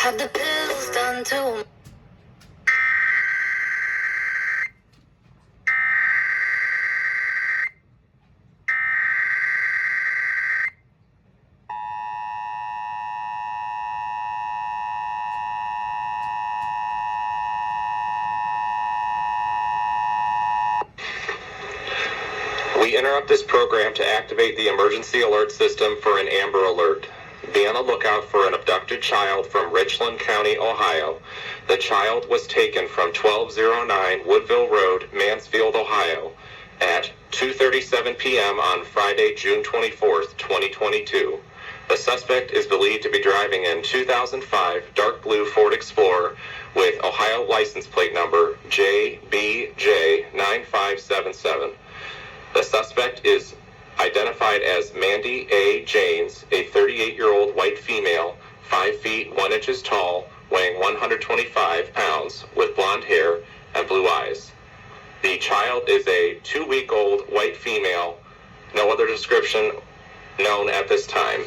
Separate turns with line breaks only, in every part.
Had the pills done too.
We interrupt this program to activate the emergency alert system for an Amber Alert. Be on the lookout for an abducted child from Richland County, Ohio. The child was taken from 1209 Woodville Road, Mansfield, Ohio, at 2:37 p.m. on Friday, June 24th, 2022. The suspect is believed to be driving in 2005 dark blue Ford Explorer with Ohio license plate number JBJ9577. The suspect is identified as Mandy A. JAYNES, a 38-year-old white female, 5 feet 1 inches tall, weighing 125 pounds, with blonde hair and blue eyes. The child is a 2-week-old white female, no other description known at this time.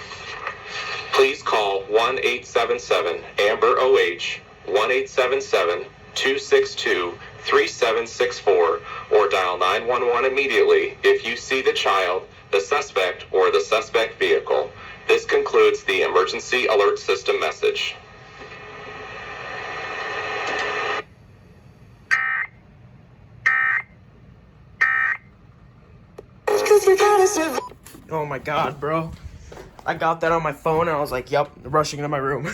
Please call 1-877-AMBER-OH, 1-877-262-3764, or dial 911 immediately if you see the child, the suspect, or the suspect vehicle. This concludes the emergency alert system message.
Oh my god, bro. I got that on my phone and I was like, yup, rushing into my room.